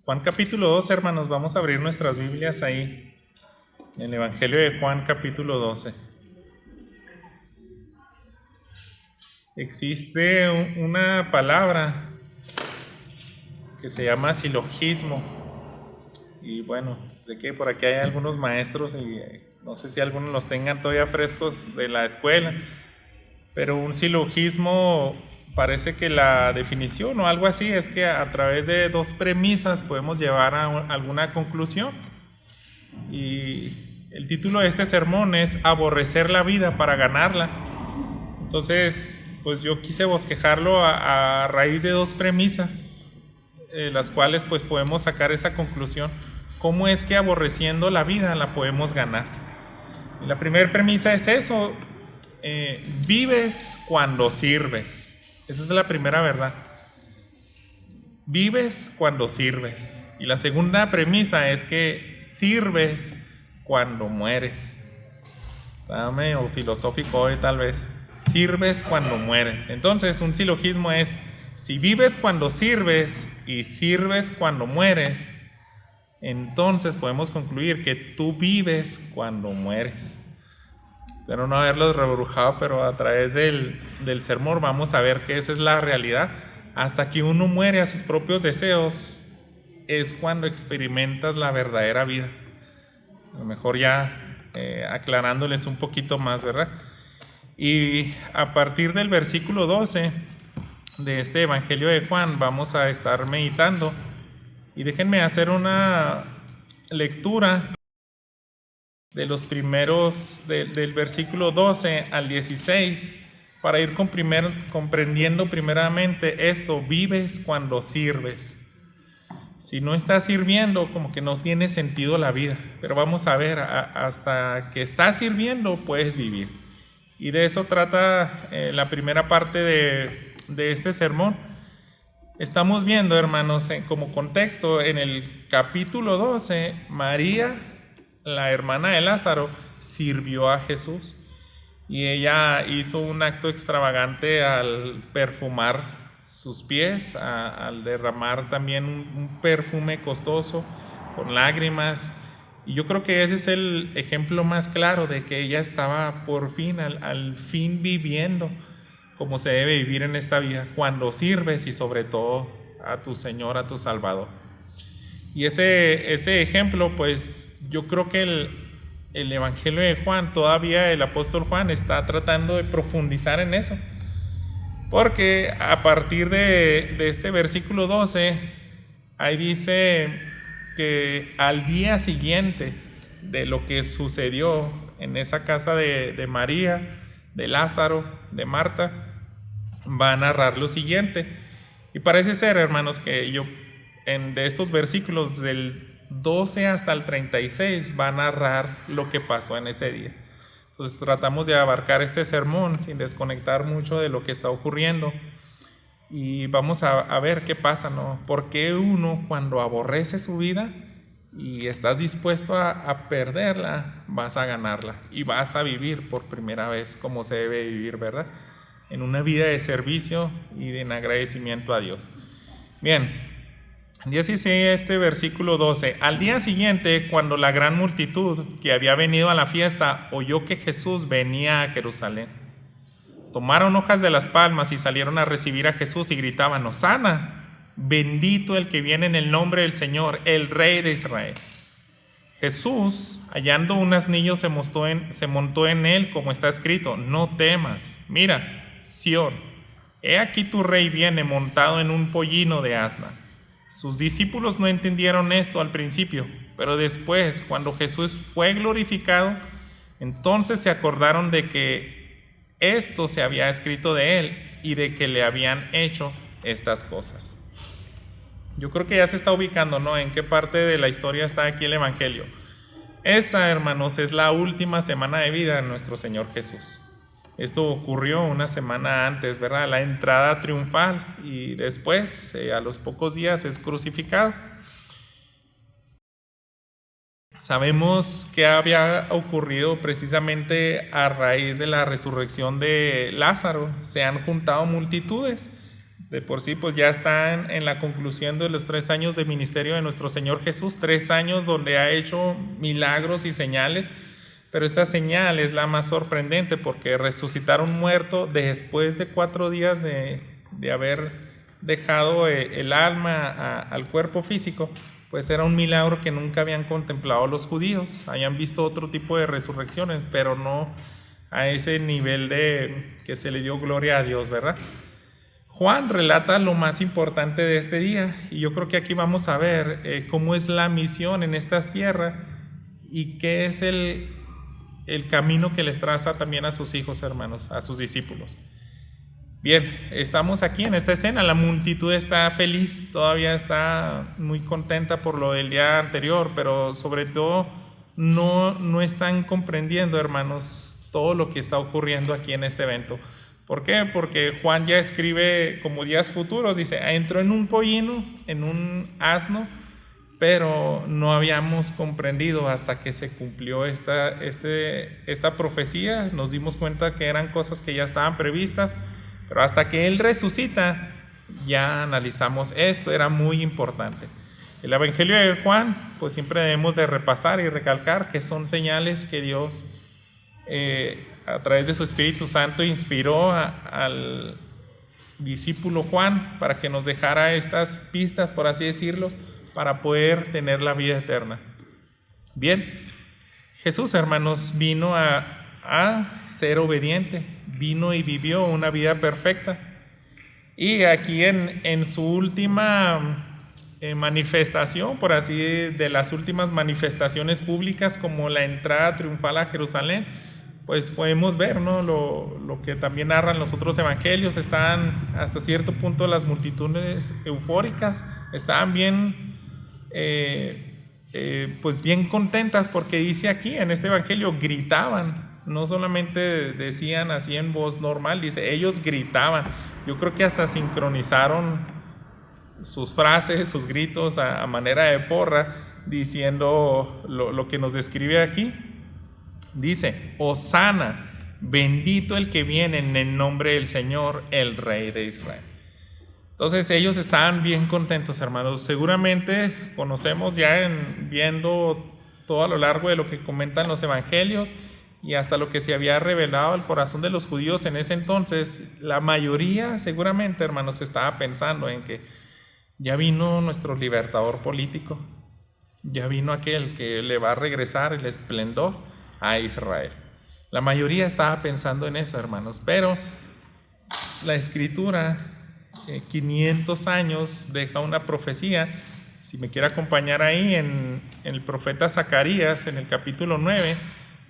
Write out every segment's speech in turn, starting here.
Juan capítulo 12, hermanos, vamos a abrir nuestras Biblias ahí, en el Evangelio de Juan capítulo 12. Existe una palabra que se llama silogismo, y bueno, sé que por aquí hay algunos maestros y no sé si algunos los tengan todavía frescos de la escuela, pero un silogismo parece que la definición o algo así es que a través de dos premisas podemos llevar a alguna conclusión. Y el título de este sermón es Aborrecer la vida para ganarla. Entonces, pues yo quise bosquejarlo a raíz de dos premisas, las cuales pues podemos sacar esa conclusión. ¿Cómo es que aborreciendo la vida la podemos ganar? Y la primera premisa es eso, vives cuando sirves. Esa es la primera verdad. Vives cuando sirves. Y la segunda premisa es que sirves cuando mueres. Está medio filosófico hoy tal vez. Sirves cuando mueres. Entonces un silogismo es, si vives cuando sirves y sirves cuando mueres, entonces podemos concluir que tú vives cuando mueres. Espero no haberlos rebrujado, pero a través del sermón vamos a ver que esa es la realidad. Hasta que uno muere a sus propios deseos es cuando experimentas la verdadera vida. A lo mejor ya aclarándoles un poquito más, ¿verdad? Y a partir del versículo 12 de este Evangelio de Juan vamos a estar meditando. Y déjenme hacer una lectura de los primeros, del versículo 12 al 16, para ir comprendiendo primeramente esto: vives cuando sirves. Si no estás sirviendo, como que no tiene sentido la vida, pero vamos a ver, hasta que estás sirviendo puedes vivir. Y de eso trata la primera parte de este sermón. Estamos viendo, hermanos, como contexto, en el capítulo 12, María, la hermana de Lázaro, sirvió a Jesús. Y ella hizo un acto extravagante al perfumar sus pies, al derramar también un perfume costoso con lágrimas. Y yo creo que ese es el ejemplo más claro de que ella estaba por fin, al fin viviendo como se debe vivir en esta vida, cuando sirves y sobre todo a tu Señor, a tu Salvador. Y ese ejemplo, pues yo creo que el Evangelio de Juan, todavía el apóstol Juan está tratando de profundizar en eso. Porque a partir de este versículo 12, ahí dice que al día siguiente de lo que sucedió en esa casa de María, de Lázaro, de Marta, va a narrar lo siguiente. Y parece ser, hermanos, que de estos versículos del 12 hasta el 36 va a narrar lo que pasó en ese día. Entonces tratamos de abarcar este sermón sin desconectar mucho de lo que está ocurriendo. Y vamos a ver qué pasa, ¿no? ¿Por qué uno, cuando aborrece su vida y estás dispuesto a perderla, vas a ganarla y vas a vivir por primera vez como se debe vivir, ¿verdad? En una vida de servicio y en agradecimiento a Dios. Bien, dice este versículo 12: al día siguiente, cuando la gran multitud que había venido a la fiesta oyó que Jesús venía a Jerusalén, tomaron hojas de las palmas y salieron a recibir a Jesús y gritaban: Hosana, bendito el que viene en el nombre del Señor, el Rey de Israel. Jesús, hallando un asnillo, se montó en él, como está escrito: no temas, mira, Sión, he aquí tu rey viene montado en un pollino de asna. Sus discípulos no entendieron esto al principio, pero después, cuando Jesús fue glorificado, entonces se acordaron de que esto se había escrito de él y de que le habían hecho estas cosas. Yo creo que ya se está ubicando, ¿no? En qué parte de la historia está aquí el Evangelio. Esta, hermanos, es la última semana de vida de nuestro Señor Jesús. Esto ocurrió una semana antes, ¿verdad? La entrada triunfal, y después, a los pocos días, es crucificado. Sabemos que había ocurrido precisamente a raíz de la resurrección de Lázaro. Se han juntado multitudes De por sí, pues ya están en la conclusión de los 3 años de ministerio de nuestro Señor Jesús, 3 años donde ha hecho milagros y señales, pero esta señal es la más sorprendente porque resucitar a un muerto después de 4 días de haber dejado el alma al cuerpo físico, pues era un milagro que nunca habían contemplado los judíos. Habían visto otro tipo de resurrecciones, pero no a ese nivel de que se le dio gloria a Dios, ¿verdad? Juan relata lo más importante de este día, y yo creo que aquí vamos a ver cómo es la misión en estas tierras y qué es el camino que les traza también a sus hijos, hermanos, a sus discípulos. Bien, estamos aquí en esta escena, la multitud está feliz, todavía está muy contenta por lo del día anterior, pero sobre todo no están comprendiendo, hermanos, todo lo que está ocurriendo aquí en este evento. ¿Por qué? Porque Juan ya escribe como días futuros, dice, entró en un pollino, en un asno, pero no habíamos comprendido hasta que se cumplió esta profecía, nos dimos cuenta que eran cosas que ya estaban previstas, pero hasta que Él resucita, ya analizamos esto, era muy importante. El Evangelio de Juan, pues siempre debemos de repasar y recalcar que son señales que Dios a través de su Espíritu Santo inspiró al discípulo Juan para que nos dejara estas pistas, por así decirlo, para poder tener la vida eterna. Bien, Jesús, hermanos, vino a ser obediente, vino y vivió una vida perfecta. Y aquí en su última manifestación, por así de las últimas manifestaciones públicas, como la entrada triunfal a Jerusalén, pues podemos ver, ¿no?, lo que también narran los otros evangelios. Están hasta cierto punto las multitudes eufóricas, estaban bien, pues bien contentas, porque dice aquí en este evangelio, gritaban, no solamente decían así en voz normal, dice, ellos gritaban. Yo creo que hasta sincronizaron sus frases, sus gritos a manera de porra, diciendo lo que nos describe aquí. Dice, Hosana, bendito el que viene en el nombre del Señor, el Rey de Israel. Entonces ellos estaban bien contentos, hermanos. Seguramente conocemos ya viendo todo a lo largo de lo que comentan los evangelios y hasta lo que se había revelado al corazón de los judíos en ese entonces, la mayoría seguramente, hermanos, estaba pensando en que ya vino nuestro libertador político, ya vino aquel que le va a regresar el esplendor a Israel. La mayoría estaba pensando en eso, hermanos, pero la Escritura, 500 años, deja una profecía. Si me quiere acompañar ahí en el profeta Zacarías, en el capítulo 9,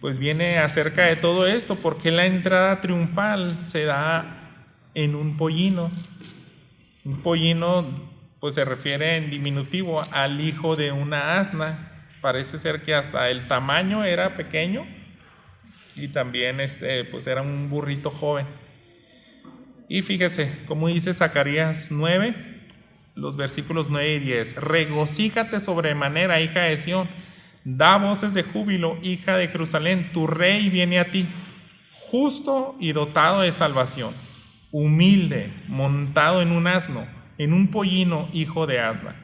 pues viene acerca de todo esto, porque la entrada triunfal se da en un pollino. Un pollino, pues se refiere en diminutivo al hijo de una asna. Parece ser que hasta el tamaño era pequeño y también pues era un burrito joven. Y fíjese cómo dice Zacarías 9, los versículos 9 y 10. Regocíjate sobremanera, hija de Sión, da voces de júbilo, hija de Jerusalén, tu rey viene a ti, justo y dotado de salvación, humilde, montado en un asno, en un pollino, hijo de asna.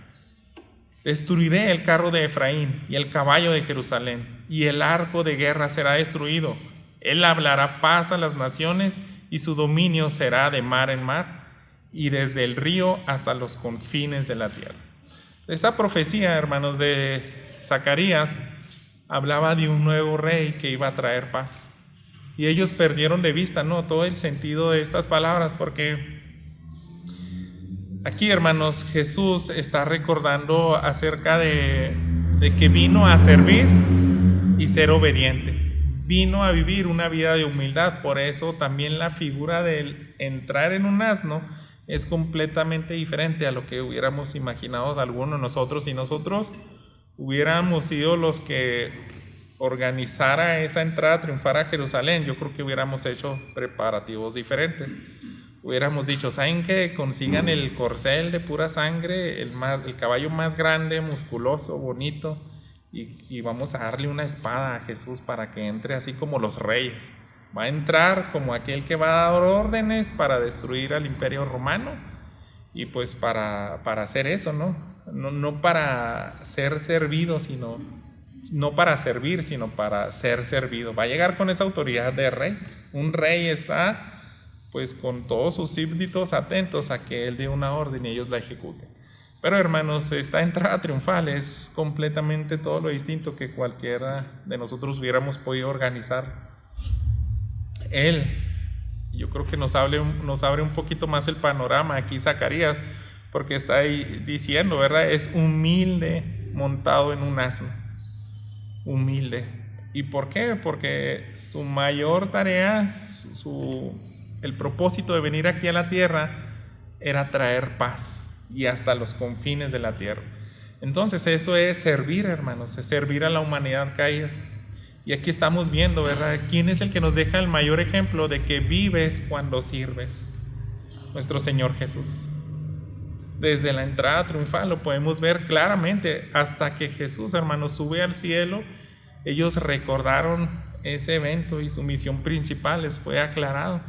Destruiré el carro de Efraín y el caballo de Jerusalén, y el arco de guerra será destruido. Él hablará paz a las naciones, y su dominio será de mar en mar, y desde el río hasta los confines de la tierra. Esta profecía, hermanos, de Zacarías, hablaba de un nuevo rey que iba a traer paz. Y ellos perdieron de vista, ¿no?, todo el sentido de estas palabras, porque aquí, hermanos, Jesús está recordando acerca de que vino a servir y ser obediente. Vino a vivir una vida de humildad. Por eso también la figura de entrar en un asno es completamente diferente a lo que hubiéramos imaginado de algunos de nosotros. Si nosotros hubiéramos sido los que organizara esa entrada triunfal a Jerusalén, yo creo que hubiéramos hecho preparativos diferentes. Hubiéramos dicho, ¿saben qué? Consigan el corcel de pura sangre, el caballo más grande, musculoso, bonito, y vamos a darle una espada a Jesús para que entre así como los reyes. Va a entrar como aquel que va a dar órdenes para destruir al imperio romano, y pues para hacer eso, ¿no? No para ser servido, no para servir, sino para ser servido. Va a llegar con esa autoridad de rey. Un rey está pues con todos sus súbditos atentos a que él dé una orden y ellos la ejecuten. Pero hermanos, esta entrada triunfal es completamente todo lo distinto que cualquiera de nosotros hubiéramos podido organizar. Él, yo creo que nos abre un poquito más el panorama aquí Zacarías, porque está ahí diciendo, ¿verdad? Es humilde montado en un asno. Humilde. ¿Y por qué? Porque su mayor tarea, el propósito de venir aquí a la tierra era traer paz y hasta los confines de la tierra. Entonces eso es servir, hermanos, es servir a la humanidad caída. Y aquí estamos viendo, ¿verdad? ¿Quién es el que nos deja el mayor ejemplo de que vives cuando sirves? Nuestro Señor Jesús. Desde la entrada triunfal lo podemos ver claramente. Hasta que Jesús, hermanos, sube al cielo, ellos recordaron ese evento y su misión principal les fue aclarado.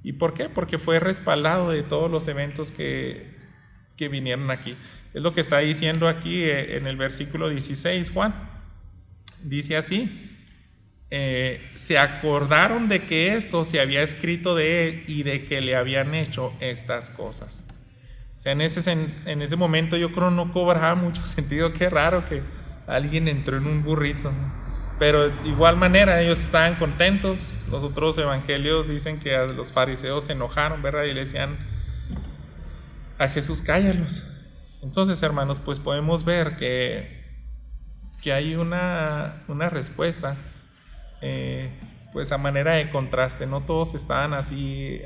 ¿Y por qué? Porque fue respaldado de todos los eventos que vinieron aquí. Es lo que está diciendo aquí en el versículo 16, Juan. Dice así: se acordaron de que esto se había escrito de él y de que le habían hecho estas cosas. O sea, en ese momento yo creo no cobraba mucho sentido. Qué raro que alguien entró en un burrito, ¿no? Pero de igual manera ellos estaban contentos. Los otros evangelios dicen que a los fariseos se enojaron, ¿verdad? Y le decían a Jesús, cállalos. Entonces, hermanos, pues podemos ver que hay una respuesta, pues a manera de contraste. No todos estaban así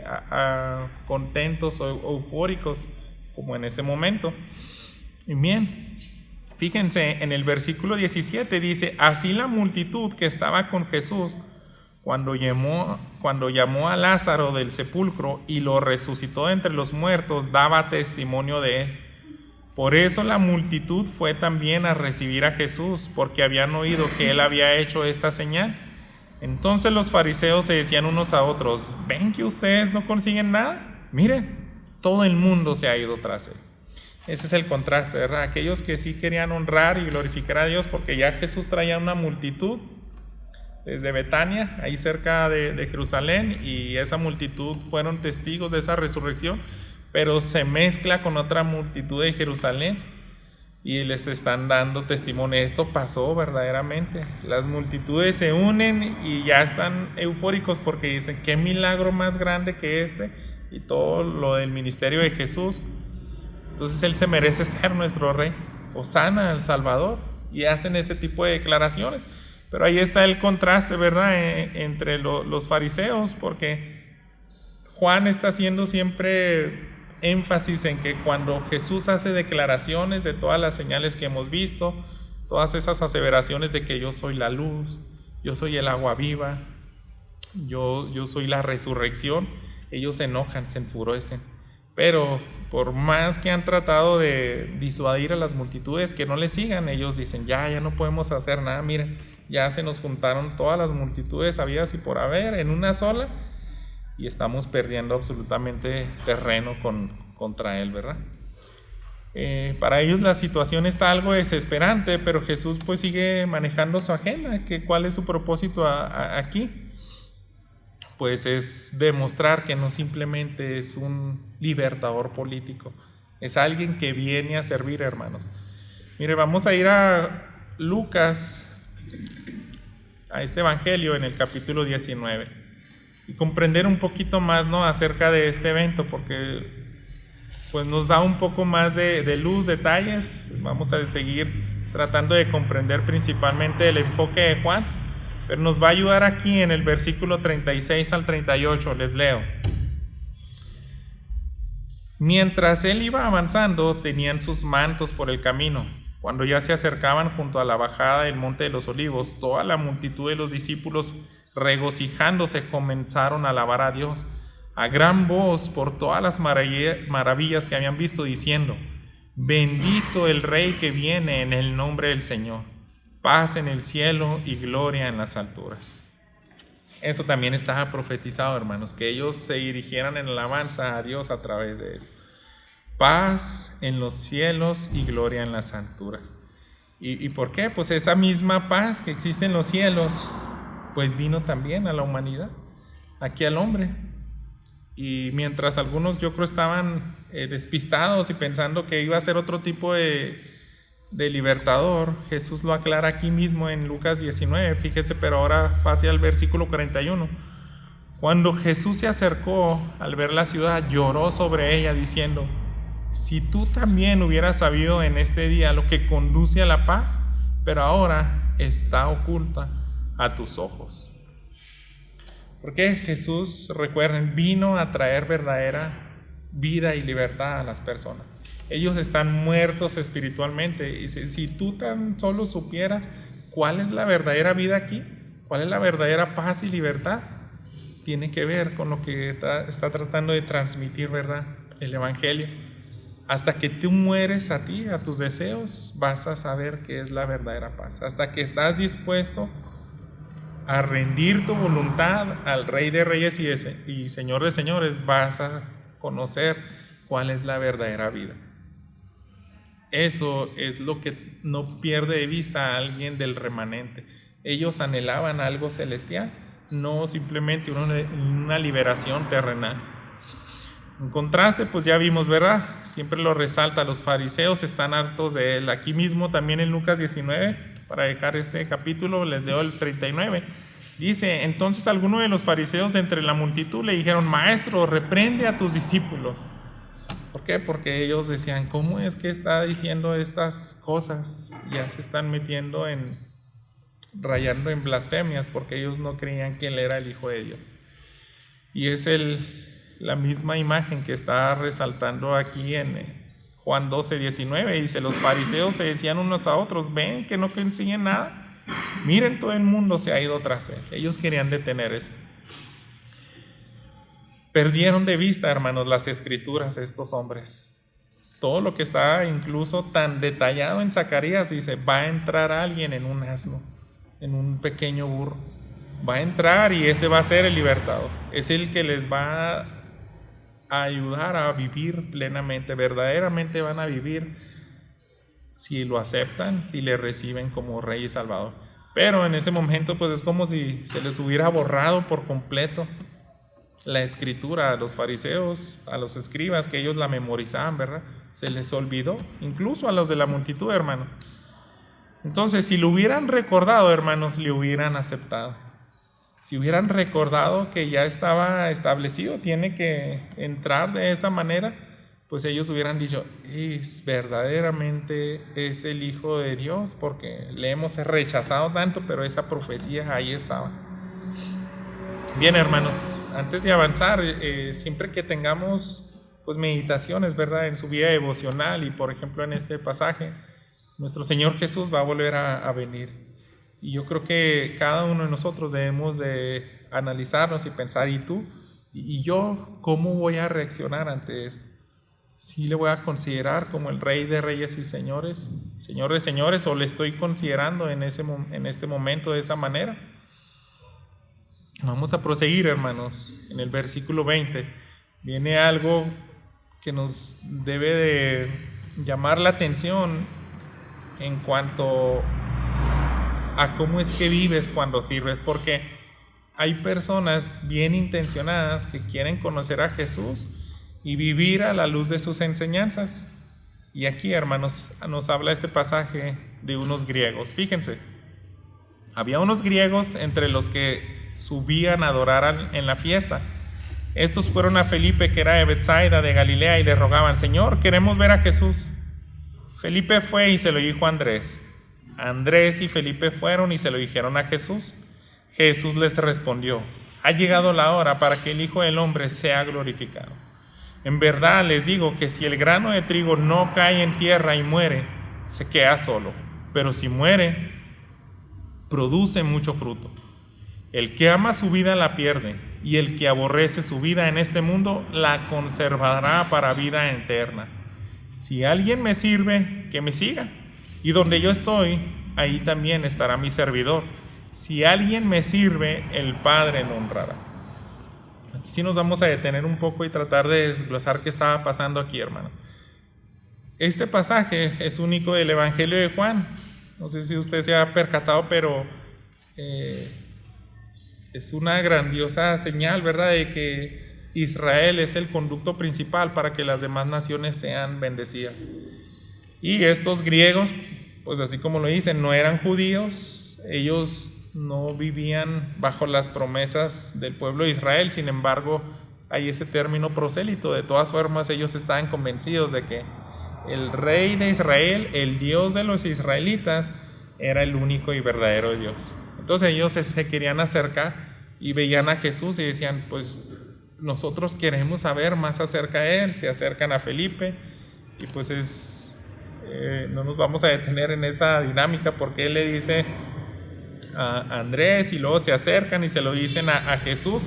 contentos o eufóricos como en ese momento. Y bien, fíjense, en el versículo 17 dice: así la multitud que estaba con Jesús cuando llamó a Lázaro del sepulcro y lo resucitó entre los muertos, daba testimonio de él. Por eso la multitud fue también a recibir a Jesús, porque habían oído que él había hecho esta señal. Entonces los fariseos se decían unos a otros: ¿ven que ustedes no consiguen nada? Miren, todo el mundo se ha ido tras él. Ese es el contraste, ¿verdad? Aquellos que sí querían honrar y glorificar a Dios, porque ya Jesús traía una multitud desde Betania, ahí cerca de Jerusalén, y esa multitud fueron testigos de esa resurrección, pero se mezcla con otra multitud de Jerusalén y les están dando testimonio. Esto pasó verdaderamente. Las multitudes se unen y ya están eufóricos porque dicen: qué milagro más grande que este, y todo lo del ministerio de Jesús. Entonces él se merece ser nuestro rey. Hosana al Salvador. Y hacen ese tipo de declaraciones. Pero ahí está el contraste, ¿verdad? Entre los fariseos, porque Juan está haciendo siempre énfasis en que cuando Jesús hace declaraciones de todas las señales que hemos visto, todas esas aseveraciones de que yo soy la luz, yo soy el agua viva, yo soy la resurrección, ellos se enojan, se enfurecen. Pero por más que han tratado de disuadir a las multitudes que no le sigan, ellos dicen: ya no podemos hacer nada. Miren, ya se nos juntaron todas las multitudes habidas y por haber en una sola, y estamos perdiendo absolutamente terreno contra él, ¿verdad? Para ellos la situación está algo desesperante, pero Jesús pues sigue manejando su agenda. ¿Cuál es su propósito aquí? Pues es demostrar que no simplemente es un libertador político, es alguien que viene a servir, hermanos. Mire, vamos a ir a Lucas, a este evangelio en el capítulo 19, y comprender un poquito más, ¿no?, acerca de este evento, porque pues nos da un poco más de luz, detalles. Vamos a seguir tratando de comprender principalmente el enfoque de Juan, pero nos va a ayudar aquí en el versículo 36 al 38, les leo. Mientras él iba avanzando, tenían sus mantos por el camino. Cuando ya se acercaban junto a la bajada del Monte de los Olivos, toda la multitud de los discípulos, regocijándose, comenzaron a alabar a Dios a gran voz por todas las maravillas que habían visto, diciendo: bendito el Rey que viene en el nombre del Señor. Paz en el cielo y gloria en las alturas. Eso también estaba profetizado, hermanos, que ellos se dirigieran en alabanza a Dios a través de eso. paz en los cielos y gloria en las alturas. ¿Y por qué? Pues esa misma paz que existe en los cielos, pues vino también a la humanidad, aquí al hombre. Y mientras algunos yo creo estaban despistados y pensando que iba a ser otro tipo de libertador, Jesús lo aclara aquí mismo en Lucas 19, fíjese, pero ahora pase al versículo 41. Cuando Jesús se acercó al ver la ciudad, lloró sobre ella diciendo: si tú también hubieras sabido en este día lo que conduce a la paz, pero ahora está oculta a tus ojos. Porque Jesús, recuerden, vino a traer verdadera vida y libertad a las personas. Ellos están muertos espiritualmente. Y si tú tan solo supieras cuál es la verdadera vida aquí, cuál es la verdadera paz y libertad, tiene que ver con lo que está tratando de transmitir, ¿verdad?, el Evangelio. Hasta que tú mueres a ti, a tus deseos, vas a saber qué es la verdadera paz. Hasta que estás dispuesto a rendir tu voluntad al Rey de Reyes y Señor de Señores, vas a conocer cuál es la verdadera vida. Eso es lo que no pierde de vista a alguien del remanente. Ellos anhelaban algo celestial, no simplemente una liberación terrenal. En contraste, pues ya vimos, ¿verdad? Siempre lo resalta, los fariseos están hartos de él. Aquí mismo también en Lucas 19, para dejar este capítulo, les leo el 39. Dice: entonces algunos de los fariseos de entre la multitud le dijeron: maestro, reprende a tus discípulos. ¿Por qué? Porque ellos decían: ¿cómo es que está diciendo estas cosas? Ya se están metiendo rayando en blasfemias, porque ellos no creían que él era el Hijo de Dios. Y es la misma imagen que está resaltando aquí en Juan 12:19. Dice: los fariseos se decían unos a otros: ven que no consiguen nada, miren, todo el mundo se ha ido tras él. Ellos querían detener eso. Perdieron de vista, hermanos, las escrituras estos hombres. Todo lo que está incluso tan detallado en Zacarías, dice: va a entrar alguien en un asno, en un pequeño burro. Va a entrar y ese va a ser el libertador. Es el que les va a ayudar a vivir plenamente. Verdaderamente van a vivir si lo aceptan, si le reciben como Rey y Salvador. Pero en ese momento pues es como si se les hubiera borrado por completo la escritura a los fariseos, a los escribas, que ellos la memorizaban, ¿verdad? Se les olvidó, incluso a los de la multitud, hermanos. Entonces, si lo hubieran recordado, hermanos, le hubieran aceptado. Si hubieran recordado que ya estaba establecido, tiene que entrar de esa manera, pues ellos hubieran dicho: verdaderamente es el Hijo de Dios, porque le hemos rechazado tanto, pero esa profecía ahí estaba. Bien, hermanos, antes de avanzar, siempre que tengamos pues meditaciones, ¿verdad?, en su vida devocional, y por ejemplo en este pasaje, nuestro Señor Jesús va a volver a venir. Y yo creo que cada uno de nosotros debemos de analizarnos y pensar: ¿y tú? ¿Y yo cómo voy a reaccionar ante esto? ¿Sí le voy a considerar como el Rey de Reyes y Señores, Señor de Señores, o le estoy considerando en este momento de esa manera? Vamos a proseguir, hermanos. En el versículo 20 viene algo que nos debe de llamar la atención en cuanto a cómo es que vives cuando sirves, porque hay personas bien intencionadas que quieren conocer a Jesús y vivir a la luz de sus enseñanzas. Y aquí, hermanos, nos habla este pasaje de unos griegos. Fíjense, había unos griegos entre los que subían a adorar en la fiesta. Estos fueron a Felipe, que era de Betsaida de Galilea, y le rogaban: Señor, queremos ver a Jesús. Felipe fue y se lo dijo a Andrés. Andrés y Felipe fueron y se lo dijeron a Jesús. Jesús les respondió: ha llegado la hora para que el Hijo del Hombre sea glorificado. En verdad les digo que si el grano de trigo no cae en tierra y muere, se queda solo, pero si muere, produce mucho fruto. El que ama su vida la pierde, y el que aborrece su vida en este mundo la conservará para vida eterna. Si alguien me sirve, que me siga, y donde yo estoy, ahí también estará mi servidor. Si alguien me sirve, el Padre lo honrará. Aquí sí nos vamos a detener un poco y tratar de desglosar qué estaba pasando aquí, hermano. Este pasaje es único del Evangelio de Juan. No sé si usted se ha percatado, pero es una grandiosa señal, ¿verdad?, de que Israel es el conducto principal para que las demás naciones sean bendecidas. Y estos griegos, pues así como lo dicen, no eran judíos, ellos no vivían bajo las promesas del pueblo de Israel. Sin embargo, hay ese término prosélito. De todas formas, ellos estaban convencidos de que el rey de Israel, el Dios de los israelitas, era el único y verdadero Dios. Entonces ellos se querían acercar y veían a Jesús y decían, pues nosotros queremos saber más acerca de él. Se acercan a Felipe y pues no nos vamos a detener en esa dinámica, porque él le dice a Andrés y luego se acercan y se lo dicen a Jesús,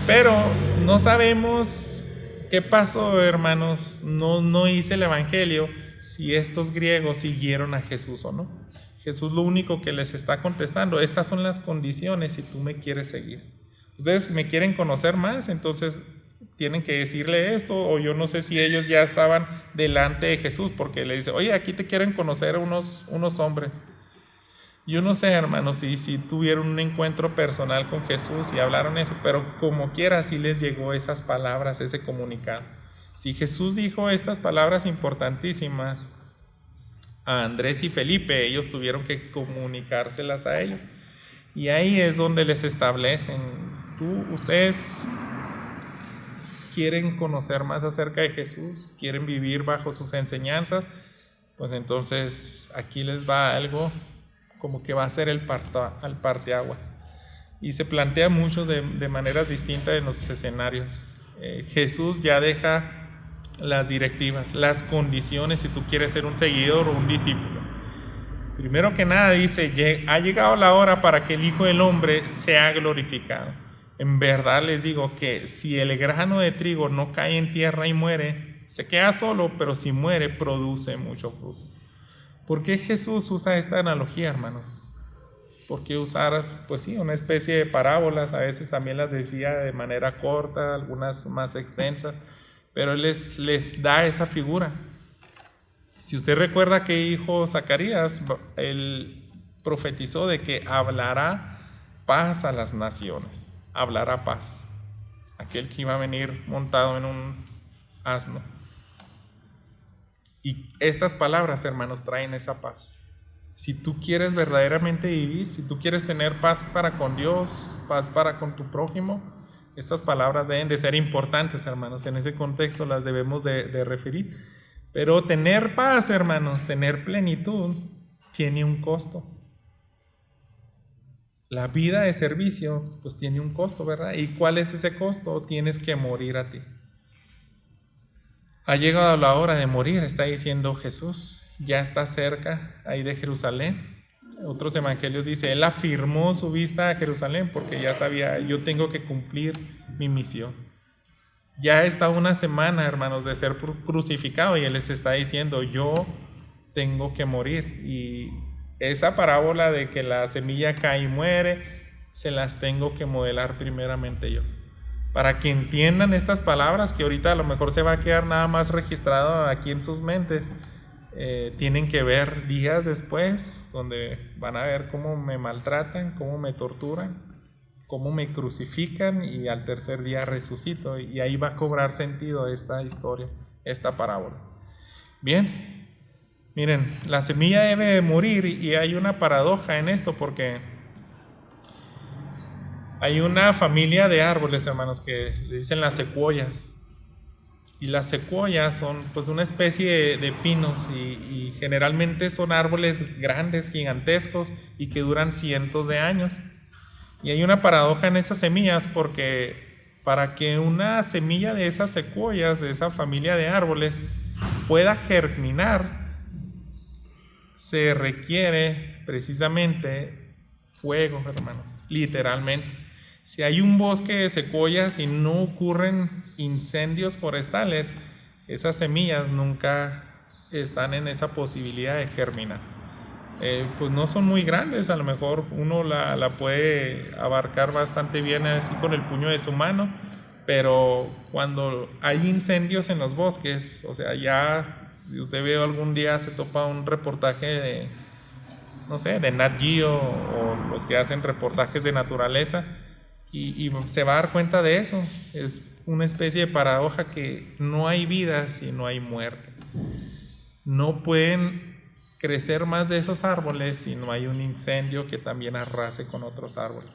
pero no sabemos qué pasó, hermanos. No dice el Evangelio si estos griegos siguieron a Jesús o no. Jesús lo único que les está contestando: estas son las condiciones si tú me quieres seguir. Ustedes me quieren conocer más, entonces tienen que decirle esto. O yo no sé si ellos ya estaban delante de Jesús, porque le dice, oye, aquí te quieren conocer unos hombres. Yo no sé, hermanos, si tuvieron un encuentro personal con Jesús y hablaron eso, pero como quiera sí les llegó esas palabras, ese comunicado. Si Jesús dijo estas palabras importantísimas a Andrés y Felipe, ellos tuvieron que comunicárselas a ellos. Y ahí es donde les establecen: ustedes quieren conocer más acerca de Jesús, quieren vivir bajo sus enseñanzas, pues entonces aquí les va algo como que va a ser el parteaguas. Y se plantea mucho de maneras distintas en los escenarios. Jesús ya deja las directivas, las condiciones si tú quieres ser un seguidor o un discípulo. Primero que nada dice: ha llegado la hora para que el Hijo del Hombre sea glorificado. En verdad les digo que si el grano de trigo no cae en tierra y muere, se queda solo, pero si muere, produce mucho fruto. ¿Por qué Jesús usa esta analogía, hermanos? ¿Por qué usar, pues sí, una especie de parábolas? A veces también las decía de manera corta, algunas más extensas, pero Él les da esa figura. Si usted recuerda que dijo Zacarías, él profetizó de que hablará paz a las naciones, hablará paz. Aquel que iba a venir montado en un asno. Y estas palabras, hermanos, traen esa paz. Si tú quieres verdaderamente vivir, si tú quieres tener paz para con Dios, paz para con tu prójimo, estas palabras deben de ser importantes, hermanos. En ese contexto las debemos de referir. Pero tener paz, hermanos, tener plenitud, tiene un costo. La vida de servicio, pues tiene un costo, ¿verdad? ¿Y cuál es ese costo? Tienes que morir a ti. Ha llegado la hora de morir, está diciendo Jesús. Ya está cerca ahí de Jerusalén. Otros evangelios dice, Él afirmó su vista a Jerusalén porque ya sabía, yo tengo que cumplir mi misión. Ya está una semana, hermanos, de ser crucificado y Él les está diciendo, yo tengo que morir. Y esa parábola de que la semilla cae y muere, se las tengo que modelar primeramente yo. Para que entiendan estas palabras, que ahorita a lo mejor se va a quedar nada más registrado aquí en sus mentes, tienen que ver días después, donde van a ver cómo me maltratan, cómo me torturan, cómo me crucifican, y al tercer día resucito. Y ahí va a cobrar sentido esta historia, esta parábola. Bien, miren, la semilla debe de morir, y hay una paradoja en esto, porque hay una familia de árboles, hermanos, que le dicen las secuoyas. Y las secuoyas son pues una especie de pinos, y generalmente son árboles grandes, gigantescos, y que duran cientos de años. Y hay una paradoja en esas semillas, porque para que una semilla de esas secuoyas, de esa familia de árboles, pueda germinar, se requiere precisamente fuego, hermanos, literalmente. Si hay un bosque de secuoyas y no ocurren incendios forestales, esas semillas nunca están en esa posibilidad de germinar. Pues no son muy grandes, a lo mejor uno la puede abarcar bastante bien así con el puño de su mano, pero cuando hay incendios en los bosques, o sea, ya Si usted ve algún día, se topa un reportaje de, no sé, de Nat Geo o los que hacen reportajes de naturaleza, y se va a dar cuenta de eso. Es una especie de paradoja que no hay vida si no hay muerte. No pueden crecer más de esos árboles si no hay un incendio que también arrase con otros árboles.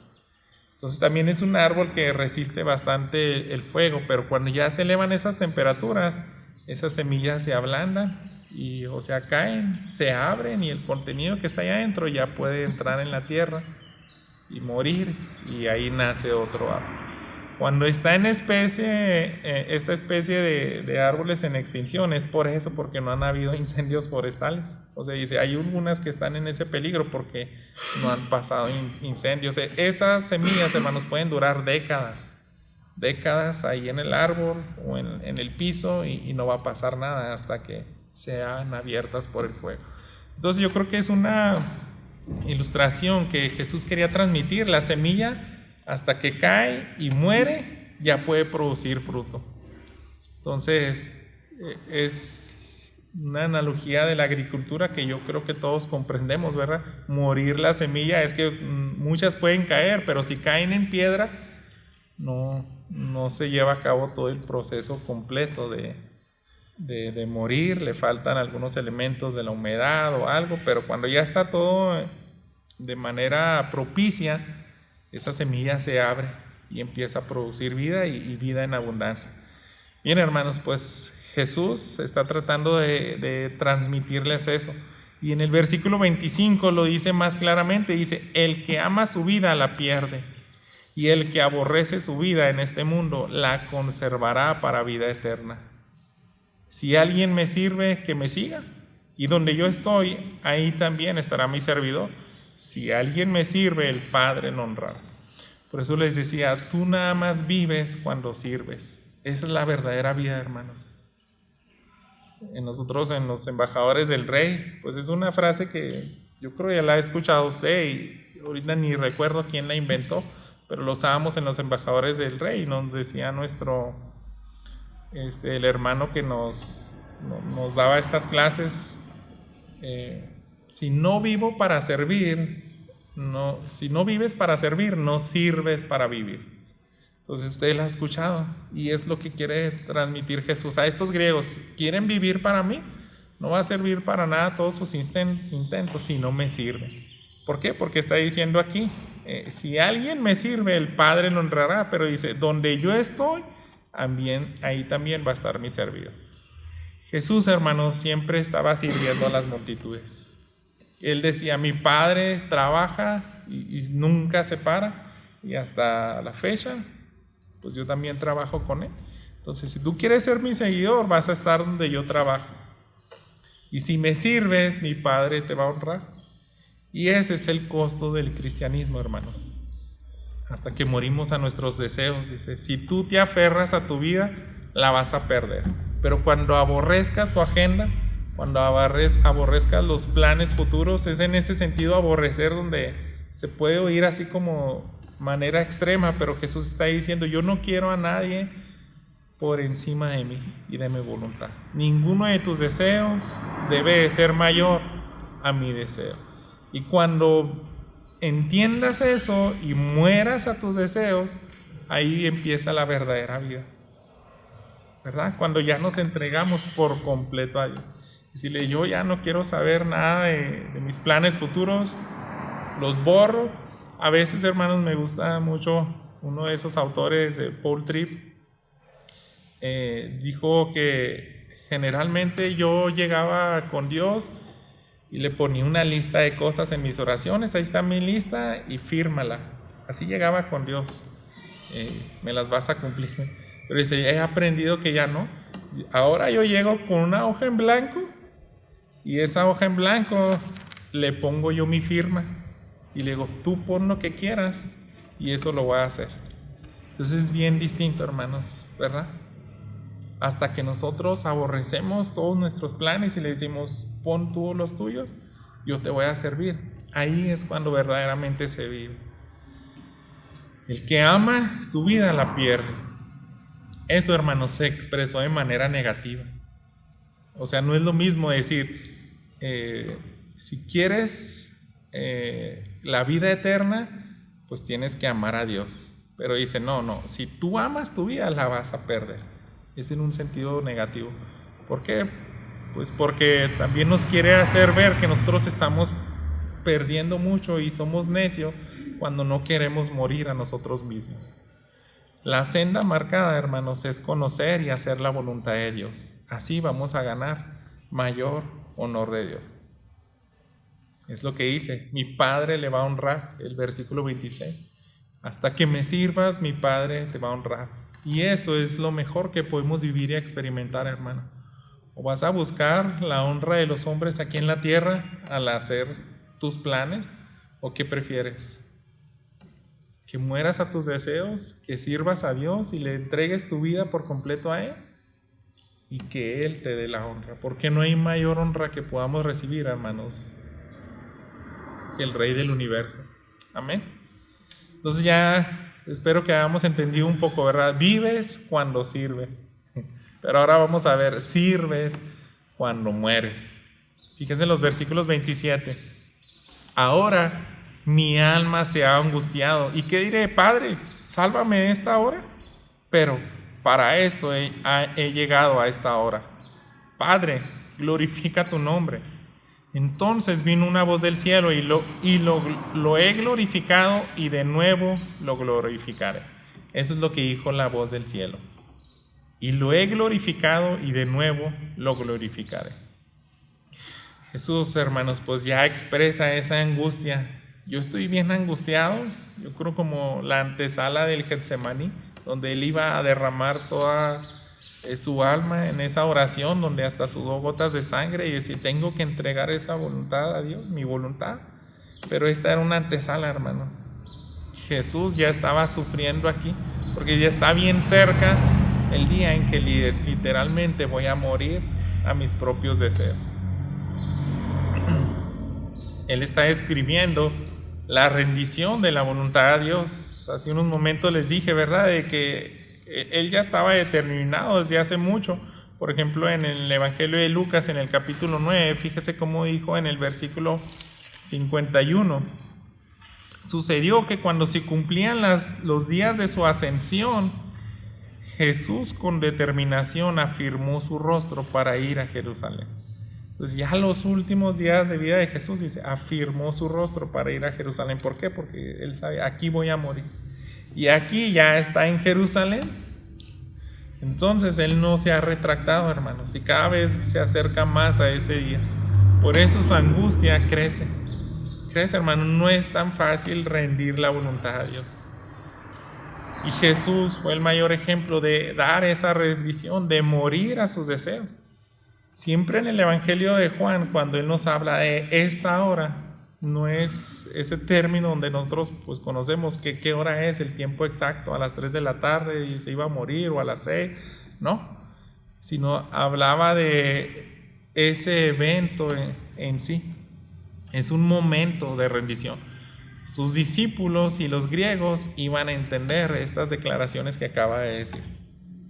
Entonces también es un árbol que resiste bastante el fuego, pero cuando ya se elevan esas temperaturas, esas semillas se ablandan y, o sea, caen, se abren, y el contenido que está ahí adentro ya puede entrar en la tierra y morir, y ahí nace otro árbol. Cuando está en esta especie de árboles en extinción, es por eso, porque no han habido incendios forestales. O sea, dice, hay algunas que están en ese peligro porque no han pasado incendios. Esas semillas, hermanos, pueden durar décadas ahí en el árbol o en el piso, y no va a pasar nada hasta que sean abiertas por el fuego. Entonces yo creo que es una ilustración que Jesús quería transmitir. La semilla, hasta que cae y muere, ya puede producir fruto. Entonces es una analogía de la agricultura que yo creo que todos comprendemos, ¿verdad? Morir la semilla es que muchas pueden caer, pero si caen en piedra, no se lleva a cabo todo el proceso completo de morir. Le faltan algunos elementos de la humedad o algo, pero cuando ya está todo de manera propicia, esa semilla se abre y empieza a producir vida, y vida en abundancia. Bien, hermanos, pues Jesús está tratando de transmitirles eso. Y en el versículo 25 lo dice más claramente, dice: el que ama su vida la pierde, y el que aborrece su vida en este mundo la conservará para vida eterna. Si alguien me sirve, que me siga, y donde yo estoy, ahí también estará mi servidor. Si alguien me sirve, el Padre lo honrará. Por eso les decía, tú nada más vives cuando sirves. Esa es la verdadera vida, hermanos. Nosotros, en los embajadores del Rey, pues es una frase que yo creo que ya la ha escuchado usted, y ahorita ni recuerdo quién la inventó, pero lo usábamos en los embajadores del Rey, y nos decía el hermano que nos daba estas clases: si no vivo para servir, si no vives para servir, no sirves para vivir. Entonces usted la ha escuchado, y es lo que quiere transmitir Jesús a estos griegos. ¿Quieren vivir para mí? No va a servir para nada todos sus intentos si no me sirven. ¿Por qué? Porque está diciendo aquí, si alguien me sirve, el Padre lo honrará, pero dice, donde yo estoy, ahí también va a estar mi servidor. Jesús, hermanos, siempre estaba sirviendo a las multitudes. Él decía, mi Padre trabaja y nunca se para, y hasta la fecha, pues yo también trabajo con Él. Entonces, si tú quieres ser mi seguidor, vas a estar donde yo trabajo. Y si me sirves, mi Padre te va a honrar. Y ese es el costo del cristianismo, hermanos. Hasta que morimos a nuestros deseos. Dice, si tú te aferras a tu vida, la vas a perder. Pero cuando aborrezcas tu agenda, cuando aborrezcas los planes futuros, es en ese sentido aborrecer donde se puede oír así como manera extrema, pero Jesús está diciendo, yo no quiero a nadie por encima de mí y de mi voluntad. Ninguno de tus deseos debe ser mayor a mi deseo. Y cuando entiendas eso y mueras a tus deseos, ahí empieza la verdadera vida, ¿verdad? Cuando ya nos entregamos por completo a Dios. Decirle, yo ya no quiero saber nada de mis planes futuros, los borro. A veces, hermanos, me gusta mucho uno de esos autores, de Paul Tripp, dijo que generalmente yo llegaba con Dios y le ponía una lista de cosas en mis oraciones, ahí está mi lista y fírmala. Así llegaba con Dios, me las vas a cumplir. Pero dice, he aprendido que ya no. Ahora yo llego con una hoja en blanco, y esa hoja en blanco le pongo yo mi firma y le digo, tú pon lo que quieras y eso lo voy a hacer. Entonces es bien distinto, hermanos, ¿verdad? Hasta que nosotros aborrecemos todos nuestros planes y le decimos, pon tú los tuyos, yo te voy a servir. Ahí es cuando verdaderamente se vive. El que ama su vida la pierde. Eso, hermanos, se expresó de manera negativa. O sea, no es lo mismo decir, si quieres la vida eterna, pues tienes que amar a Dios. Pero dice, no, si tú amas tu vida, la vas a perder. Es en un sentido negativo. ¿Por qué? Pues porque también nos quiere hacer ver que nosotros estamos perdiendo mucho y somos necios cuando no queremos morir a nosotros mismos. La senda marcada, hermanos, es conocer y hacer la voluntad de Dios. Así vamos a ganar mayor honor de Dios. Es lo que dice, mi Padre le va a honrar, el versículo 26. Hasta que me sirvas, mi Padre te va a honrar. Y eso es lo mejor que podemos vivir y experimentar, hermano. O vas a buscar la honra de los hombres aquí en la tierra al hacer tus planes, ¿o qué prefieres? Que mueras a tus deseos, que sirvas a Dios y le entregues tu vida por completo a Él y que Él te dé la honra, porque no hay mayor honra que podamos recibir, hermanos, que el Rey del universo. Amén. Entonces ya espero que hayamos entendido un poco, ¿verdad? Vives cuando sirves, pero ahora vamos a ver, sirves cuando mueres. Fíjense en los versículos 27. Ahora mi alma se ha angustiado. ¿Y qué diré? Padre, sálvame de esta hora. Pero para esto he llegado a esta hora. Padre, glorifica tu nombre. Entonces vino una voz del cielo y lo he glorificado y de nuevo lo glorificaré. Eso es lo que dijo la voz del cielo. Y lo he glorificado y de nuevo lo glorificaré. Jesús, hermanos, pues ya expresa esa angustia. Yo estoy bien angustiado, yo creo como la antesala del Getsemaní, donde Él iba a derramar toda su alma en esa oración, donde hasta sudó gotas de sangre y decía, tengo que entregar esa voluntad a Dios, mi voluntad. Pero esta era una antesala, hermanos. Jesús ya estaba sufriendo aquí, porque ya está bien cerca el día en que literalmente voy a morir a mis propios deseos. Él está escribiendo la rendición de la voluntad a Dios. Hace unos momentos les dije, ¿verdad?, de que Él ya estaba determinado desde hace mucho. Por ejemplo, en el Evangelio de Lucas, en el capítulo 9, fíjese cómo dijo en el versículo 51. Sucedió que cuando se cumplían los días de su ascensión, Jesús con determinación afirmó su rostro para ir a Jerusalén. Entonces ya los últimos días de vida de Jesús, dice, afirmó su rostro para ir a Jerusalén. ¿Por qué? Porque Él sabe, aquí voy a morir. Y aquí ya está en Jerusalén. Entonces Él no se ha retractado, hermanos, y cada vez se acerca más a ese día. Por eso su angustia crece. Crece, hermano, no es tan fácil rendir la voluntad a Dios. Y Jesús fue el mayor ejemplo de dar esa rendición, de morir a sus deseos. Siempre en el Evangelio de Juan, cuando Él nos habla de esta hora, no es ese término donde nosotros pues conocemos que qué hora es, el tiempo exacto, a las 3 de la tarde y se iba a morir, o a las 6, no, sino hablaba de ese evento en sí. Es un momento de rendición. Sus discípulos y los griegos iban a entender estas declaraciones que acaba de decir.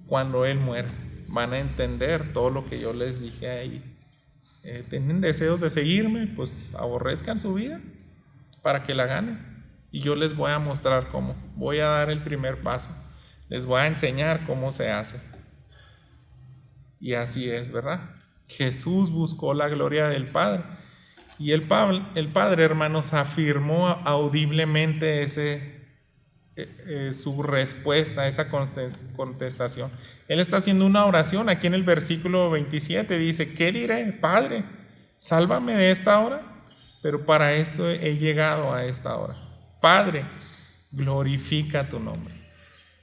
Cuando Él muere, van a entender todo lo que yo les dije ahí. Tienen deseos de seguirme, pues aborrezcan su vida para que la ganen. Y yo les voy a mostrar cómo. Voy a dar el primer paso. Les voy a enseñar cómo se hace. Y así es, ¿verdad? Jesús buscó la gloria del Padre. Y el Padre, hermanos, afirmó audiblemente su respuesta a esa contestación. Él está haciendo una oración. Aquí en el versículo 27 dice, ¿qué diré? Padre, sálvame de esta hora. Pero para esto he llegado a esta hora. Padre, glorifica tu nombre.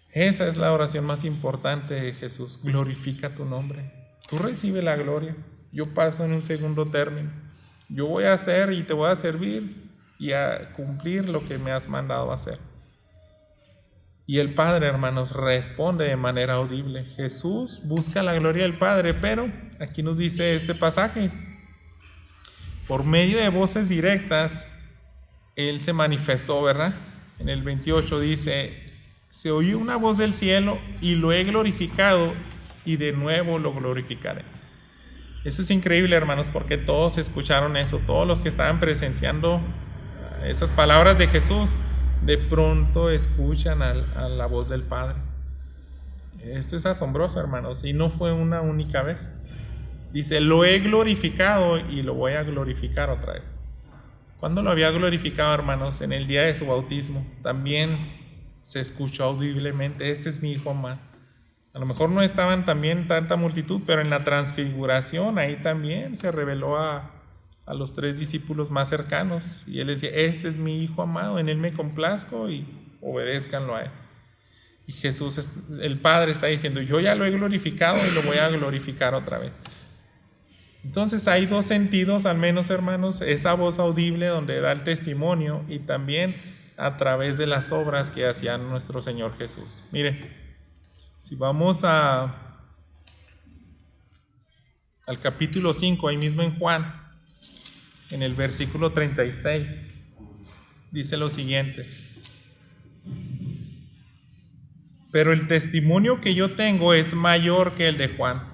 Esa es la oración más importante de Jesús. Glorifica tu nombre. Tú recibes la gloria. Yo paso en un segundo término. Yo voy a hacer y te voy a servir y a cumplir lo que me has mandado a hacer. Y el Padre, hermanos, responde de manera audible. Jesús busca la gloria del Padre, pero aquí nos dice este pasaje, por medio de voces directas, Él se manifestó, ¿verdad? En el 28 dice, se oyó una voz del cielo y lo he glorificado y de nuevo lo glorificaré. Eso es increíble, hermanos, porque todos escucharon eso, todos los que estaban presenciando esas palabras de Jesús, de pronto escuchan a la voz del Padre. Esto es asombroso, hermanos, y no fue una única vez. Dice, lo he glorificado y lo voy a glorificar otra vez. ¿Cuándo lo había glorificado, hermanos? En el día de su bautismo. También se escuchó audiblemente, este es mi hijo amado. A lo mejor no estaban también tanta multitud, pero en la transfiguración ahí también se reveló a los 3 discípulos más cercanos. Y él decía, este es mi hijo amado, en él me complazco y obedézcanlo a él. Y Jesús, el Padre, está diciendo, yo ya lo he glorificado y lo voy a glorificar otra vez. Entonces hay 2 sentidos, al menos, hermanos, esa voz audible donde da el testimonio y también a través de las obras que hacía nuestro Señor Jesús. Mire, si vamos al capítulo 5, ahí mismo en Juan, en el versículo 36, dice lo siguiente: pero el testimonio que yo tengo es mayor que el de Juan,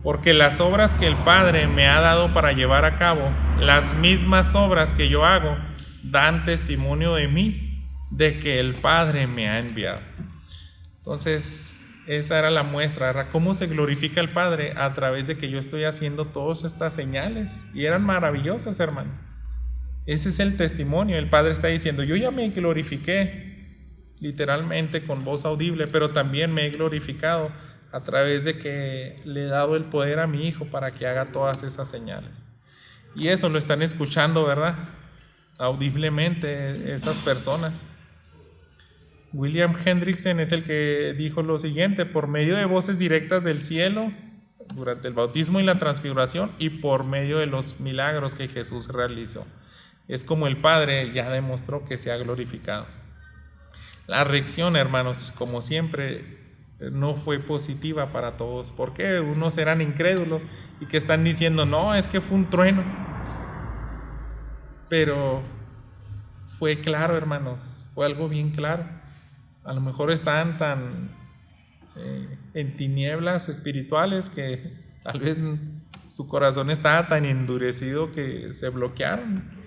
porque las obras que el Padre me ha dado para llevar a cabo, las mismas obras que yo hago, dan testimonio de mí, de que el Padre me ha enviado. Entonces, esa era la muestra, era cómo se glorifica el Padre a través de que yo estoy haciendo todas estas señales, y eran maravillosas, hermano. Ese es el testimonio. El Padre está diciendo, yo ya me glorifiqué, literalmente con voz audible, pero también me he glorificado a través de que le he dado el poder a mi Hijo para que haga todas esas señales. Y eso lo están escuchando, ¿verdad? Audiblemente esas personas. William Hendrickson es el que dijo lo siguiente: por medio de voces directas del cielo durante el bautismo y la transfiguración, y por medio de los milagros que Jesús realizó, es como el Padre ya demostró que se ha glorificado. La reacción, hermanos, como siempre, no fue positiva para todos, porque unos eran incrédulos y que están diciendo, no, es que fue un trueno. Pero fue claro, hermanos, fue algo bien claro. A lo mejor estaban tan en tinieblas espirituales que tal vez su corazón estaba tan endurecido que se bloquearon.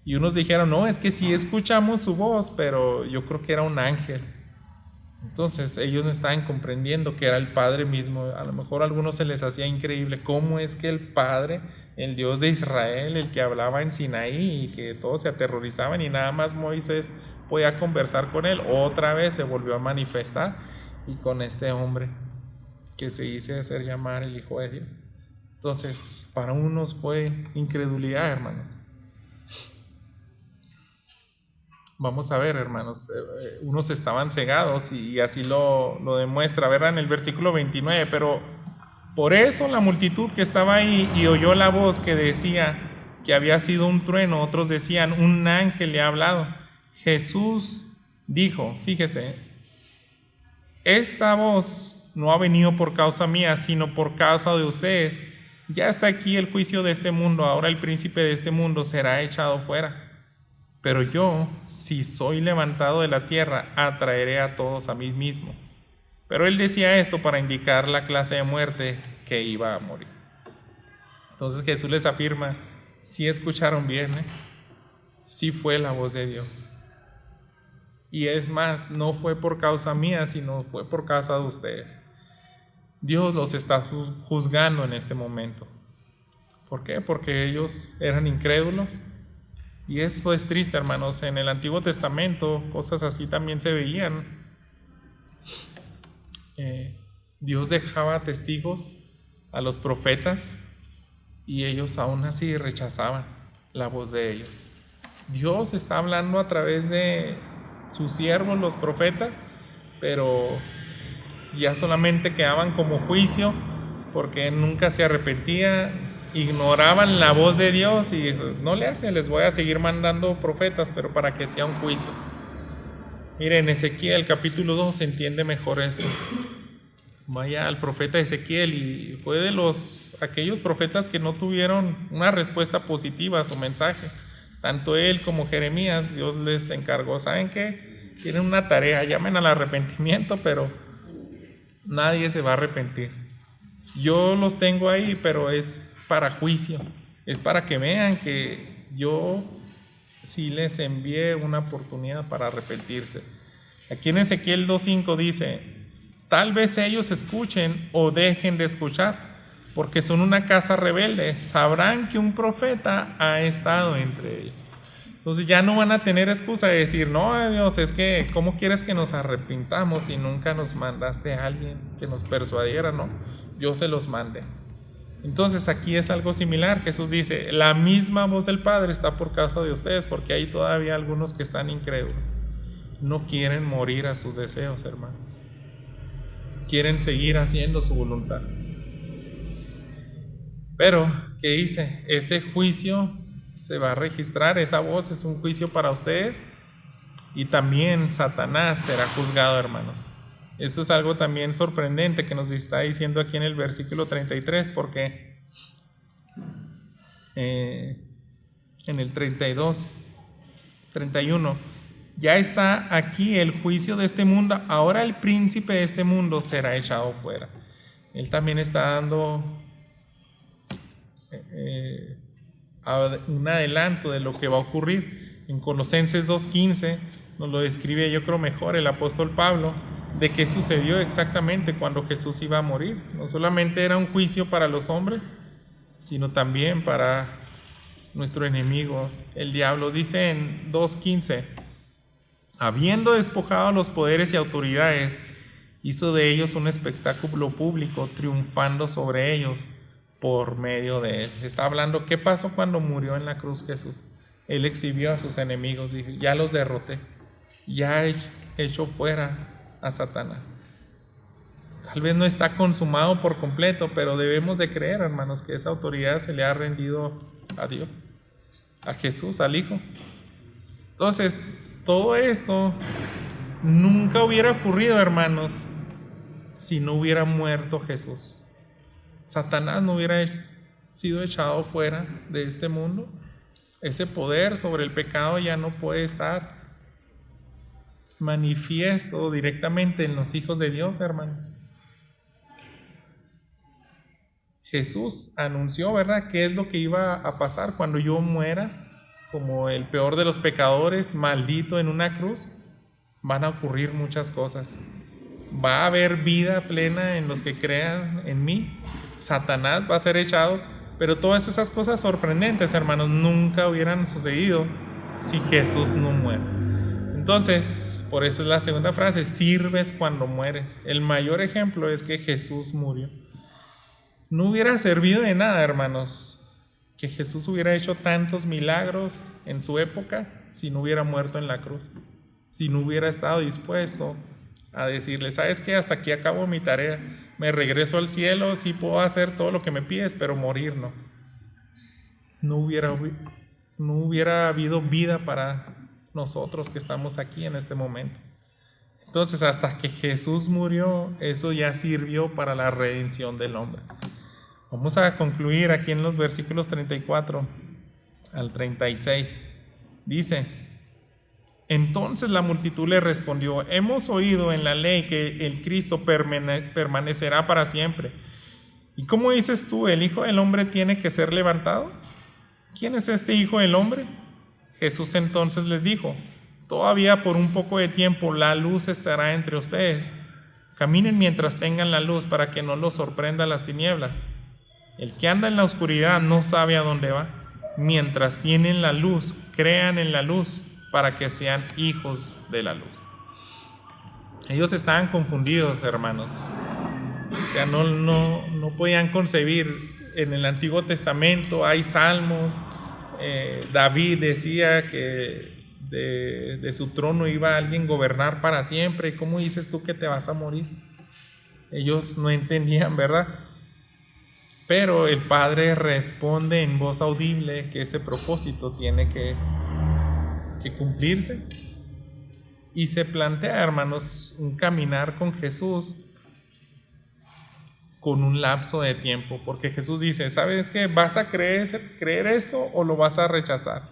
Y unos dijeron, no, es que sí escuchamos su voz, pero yo creo que era un ángel. Entonces ellos no estaban comprendiendo que era el Padre mismo. A lo mejor a algunos se les hacía increíble cómo es que el Padre, el Dios de Israel, el que hablaba en Sinaí y que todos se aterrorizaban y nada más Moisés podía conversar con él, otra vez se volvió a manifestar y con este hombre que se hizo hacer llamar el Hijo de Dios. Entonces para unos fue incredulidad, hermanos. Vamos a ver, hermanos, unos estaban cegados y así lo demuestra, ¿verdad? En el versículo 29, pero por eso la multitud que estaba ahí y oyó la voz que decía que había sido un trueno, otros decían, un ángel le ha hablado. Jesús dijo, fíjese, esta voz no ha venido por causa mía, sino por causa de ustedes. Ya está aquí el juicio de este mundo, ahora el príncipe de este mundo será echado fuera. Pero yo, si soy levantado de la tierra, atraeré a todos a mí mismo. Pero él decía esto para indicar la clase de muerte que iba a morir. Entonces Jesús les afirma, sí escucharon bien, sí fue la voz de Dios. Y es más, no fue por causa mía, sino fue por causa de ustedes. Dios los está juzgando en este momento. ¿Por qué? Porque ellos eran incrédulos. Y eso es triste, hermanos. En el Antiguo Testamento cosas así también se veían. Dios dejaba testigos a los profetas y ellos aún así rechazaban la voz de ellos. Dios está hablando a través de sus siervos, los profetas, pero ya solamente quedaban como juicio porque nunca se arrepentían. Ignoraban la voz de Dios y no le hace, les voy a seguir mandando profetas, pero para que sea un juicio. Miren, Ezequiel capítulo 2 se entiende mejor esto. Vaya al profeta Ezequiel y fue de aquellos profetas que no tuvieron una respuesta positiva a su mensaje. Tanto él como Jeremías, Dios les encargó, ¿saben qué? Tienen una tarea, llamen al arrepentimiento, pero nadie se va a arrepentir. Yo los tengo ahí, pero es para juicio, es para que vean que yo sí les envié una oportunidad para arrepentirse. Aquí en Ezequiel 2:5 dice: tal vez ellos escuchen o dejen de escuchar, porque son una casa rebelde, sabrán que un profeta ha estado entre ellos. Entonces ya no van a tener excusa de decir: no, Dios, es que ¿cómo quieres que nos arrepintamos si nunca nos mandaste a alguien que nos persuadiera? No, yo se los mandé. Entonces aquí es algo similar. Jesús dice: la misma voz del Padre está por causa de ustedes, porque hay todavía algunos que están incrédulos. No quieren morir a sus deseos, hermanos. Quieren seguir haciendo su voluntad. Pero, ¿qué dice? Ese juicio se va a registrar, esa voz es un juicio para ustedes, y también Satanás será juzgado, hermanos. Esto es algo también sorprendente que nos está diciendo aquí en el versículo 33, porque en el 32, 31, ya está aquí el juicio de este mundo, ahora el príncipe de este mundo será echado fuera. Él también está dando un adelanto de lo que va a ocurrir. En Colosenses 2:15 nos lo describe, yo creo, mejor el apóstol Pablo, de qué sucedió exactamente cuando Jesús iba a morir. No solamente era un juicio para los hombres, sino también para nuestro enemigo, el diablo. Dice en 2:15: habiendo despojado a los poderes y autoridades, hizo de ellos un espectáculo público, triunfando sobre ellos por medio de él. Está hablando, ¿qué pasó cuando murió en la cruz Jesús? Él exhibió a sus enemigos, dijo: ya los derroté, ya he hecho fuera a Satanás. Tal vez no está consumado por completo, pero debemos de creer, hermanos, que esa autoridad se le ha rendido a Dios, a Jesús, al Hijo. Entonces, todo esto nunca hubiera ocurrido, hermanos, si no hubiera muerto Jesús. Satanás no hubiera sido echado fuera de este mundo. Ese poder sobre el pecado ya no puede estar manifiesto directamente en los hijos de Dios, hermanos. Jesús anunció, ¿verdad?, qué es lo que iba a pasar cuando yo muera como el peor de los pecadores, maldito en una cruz. Van a ocurrir muchas cosas. Va a haber vida plena en los que crean en mí. Satanás va a ser echado, pero todas esas cosas sorprendentes, hermanos, nunca hubieran sucedido si Jesús no muere. Entonces, por eso es la segunda frase: sirves cuando mueres. El mayor ejemplo es que Jesús murió. No hubiera servido de nada, hermanos, que Jesús hubiera hecho tantos milagros en su época si no hubiera muerto en la cruz, si no hubiera estado dispuesto a decirle: ¿sabes qué? Hasta aquí acabo mi tarea, me regreso al cielo, sí puedo hacer todo lo que me pides, pero morir no. No hubiera habido vida para nosotros que estamos aquí en este momento. Entonces, hasta que Jesús murió, eso ya sirvió para la redención del hombre. Vamos a concluir aquí en los versículos 34 al 36. Dice: entonces la multitud le respondió: hemos oído en la ley que el Cristo permanecerá para siempre. ¿Y cómo dices tú, el Hijo del Hombre tiene que ser levantado? ¿Quién es este Hijo del Hombre? Jesús entonces les dijo: todavía por un poco de tiempo la luz estará entre ustedes. Caminen mientras tengan la luz, para que no los sorprenda las tinieblas. El que anda en la oscuridad no sabe a dónde va. Mientras tienen la luz, crean en la luz, para que sean hijos de la luz. Ellos estaban confundidos, hermanos. O sea, no podían concebir. En el Antiguo Testamento hay salmos. David decía que de su trono iba alguien a gobernar para siempre. ¿Y cómo dices tú que te vas a morir? Ellos no entendían, ¿verdad? Pero el Padre responde en voz audible que ese propósito tiene que cumplirse. Y se plantea, hermanos, un caminar con Jesús con un lapso de tiempo, porque Jesús dice: ¿sabes qué? ¿Vas a creer esto o lo vas a rechazar?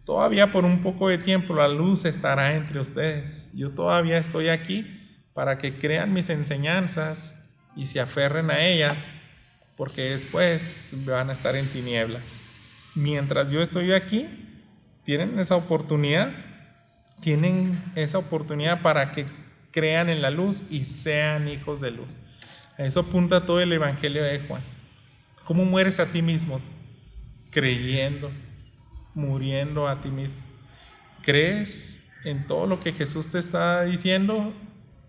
Todavía por un poco de tiempo la luz estará entre ustedes. Yo todavía estoy aquí para que crean mis enseñanzas y se aferren a ellas, porque después van a estar en tinieblas. Mientras yo estoy aquí, tienen esa oportunidad para que crean en la luz y sean hijos de luz. A eso apunta todo el Evangelio de Juan. ¿Cómo mueres a ti mismo? Creyendo, muriendo a ti mismo. ¿Crees en todo lo que Jesús te está diciendo?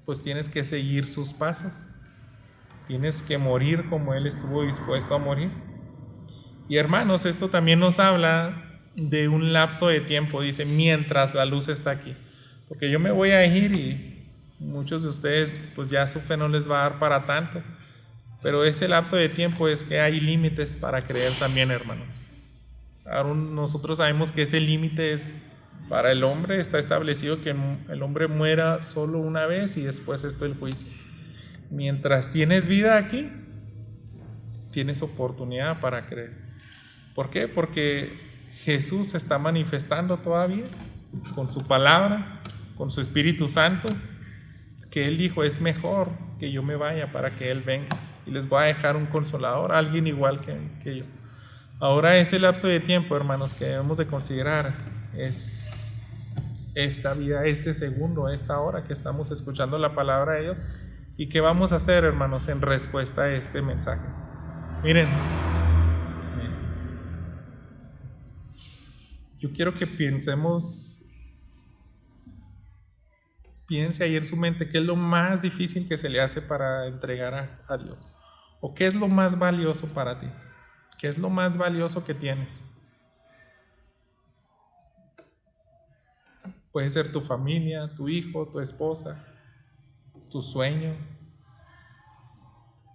Pues tienes que seguir sus pasos. Tienes que morir como Él estuvo dispuesto a morir. Y hermanos, esto también nos habla de un lapso de tiempo, dice, mientras la luz está aquí. Porque yo me voy a ir y muchos de ustedes, pues ya su fe no les va a dar para tanto. Pero ese lapso de tiempo es que hay límites para creer también, hermanos. Ahora nosotros sabemos que ese límite es para el hombre, está establecido que el hombre muera solo una vez y después esto el juicio. Mientras tienes vida aquí, tienes oportunidad para creer. ¿Por qué? Porque Jesús se está manifestando todavía con su palabra, con su Espíritu Santo, que Él dijo, es mejor que yo me vaya para que Él venga y les voy a dejar un consolador, alguien igual que yo. Ahora ese lapso de tiempo, hermanos, que debemos de considerar es esta vida, este segundo, esta hora que estamos escuchando la palabra de Dios. ¿Y qué vamos a hacer, hermanos, en respuesta a este mensaje? Miren, yo quiero que piense ahí en su mente qué es lo más difícil que se le hace para entregar a Dios. ¿O qué es lo más valioso para ti? ¿Qué es lo más valioso que tienes? Puede ser tu familia, tu hijo, tu esposa, tu sueño,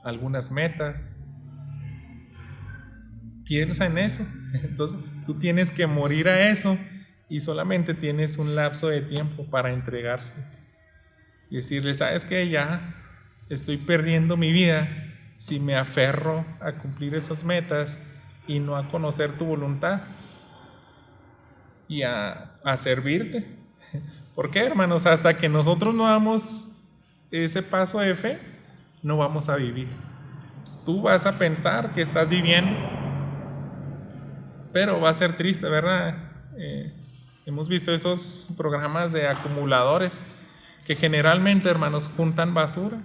algunas metas. Piensa en eso. Entonces tú tienes que morir a eso y solamente tienes un lapso de tiempo para entregarse y decirle, ¿sabes qué? Ya estoy perdiendo mi vida si me aferro a cumplir esas metas y no a conocer tu voluntad y a servirte. ¿Por qué, hermanos? Hasta que nosotros no damos ese paso de fe, no vamos a vivir. Tú vas a pensar que estás viviendo, pero va a ser triste, ¿verdad? Hemos visto esos programas de acumuladores que generalmente, hermanos, juntan basura.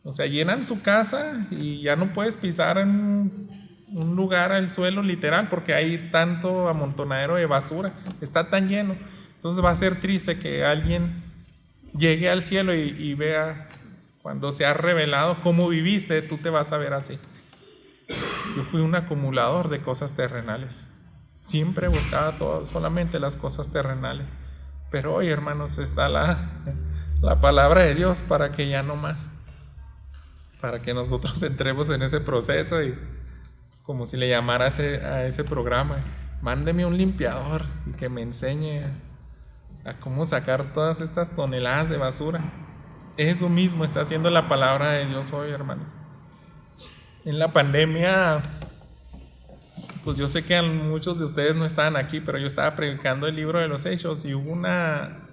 O sea, llenan su casa y ya no puedes pisar en un lugar al suelo literal porque hay tanto amontonadero de basura, está tan lleno. Entonces va a ser triste que alguien llegue al cielo y vea cuando se ha revelado cómo viviste, tú te vas a ver así. Yo fui un acumulador de cosas terrenales. Siempre buscaba solamente las cosas terrenales. Pero hoy, hermanos, está la palabra de Dios para que ya no más. Para que nosotros entremos en ese proceso y como si le llamara a ese programa, mándeme un limpiador y que me enseñe a cómo sacar todas estas toneladas de basura. Eso mismo está haciendo la palabra de Dios hoy, hermanos. En la pandemia, pues yo sé que muchos de ustedes no estaban aquí, pero yo estaba predicando el libro de los Hechos y hubo una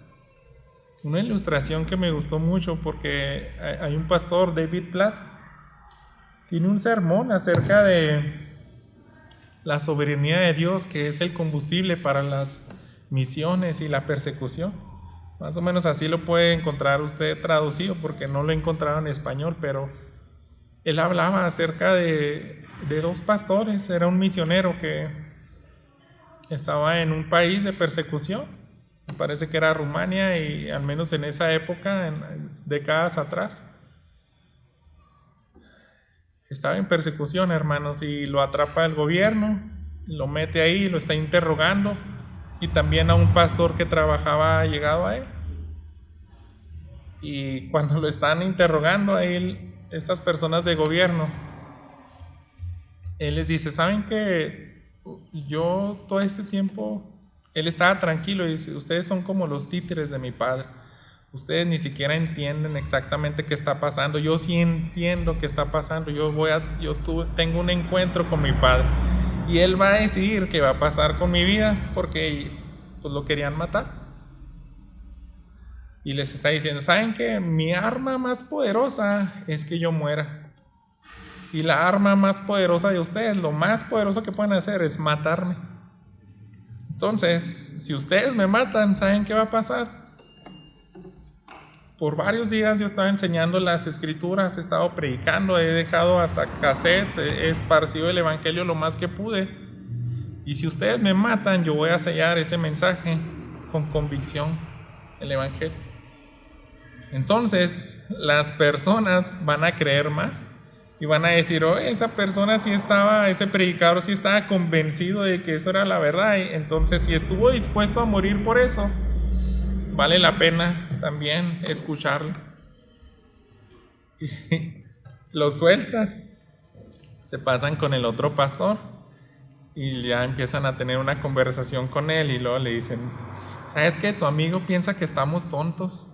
ilustración que me gustó mucho porque hay un pastor, David Platt, tiene un sermón acerca de la soberanía de Dios, que es el combustible para las misiones y la persecución. Más o menos así lo puede encontrar usted traducido porque no lo he encontrado en español, pero él hablaba acerca de dos pastores. Era un misionero que estaba en un país de persecución, me parece que era Rumania, y al menos en esa época, en décadas atrás, estaba en persecución, hermanos, y lo atrapa el gobierno, lo mete ahí, lo está interrogando, y también a un pastor que trabajaba llegado a él. Y cuando lo están interrogando a él, estas personas de gobierno, él les dice, ¿saben qué? Yo todo este tiempo, él estaba tranquilo y dice, ustedes son como los títeres de mi padre. Ustedes ni siquiera entienden exactamente qué está pasando. Yo sí entiendo qué está pasando. Tengo un encuentro con mi padre y él va a decidir qué va a pasar con mi vida porque pues lo querían matar. Y les está diciendo, ¿saben qué? Mi arma más poderosa es que yo muera. Y la arma más poderosa de ustedes, lo más poderoso que pueden hacer es matarme. Entonces, si ustedes me matan, ¿saben qué va a pasar? Por varios días yo estaba enseñando las escrituras, he estado predicando, he dejado hasta cassettes, he esparcido el evangelio lo más que pude. Y si ustedes me matan, yo voy a sellar ese mensaje con convicción, el evangelio. Entonces, las personas van a creer más y van a decir, oh, esa persona sí estaba, ese predicador sí estaba convencido de que eso era la verdad. Y entonces, si estuvo dispuesto a morir por eso, vale la pena también escucharlo. Y lo sueltan, se pasan con el otro pastor y ya empiezan a tener una conversación con él y luego le dicen, ¿sabes qué? Tu amigo piensa que estamos tontos.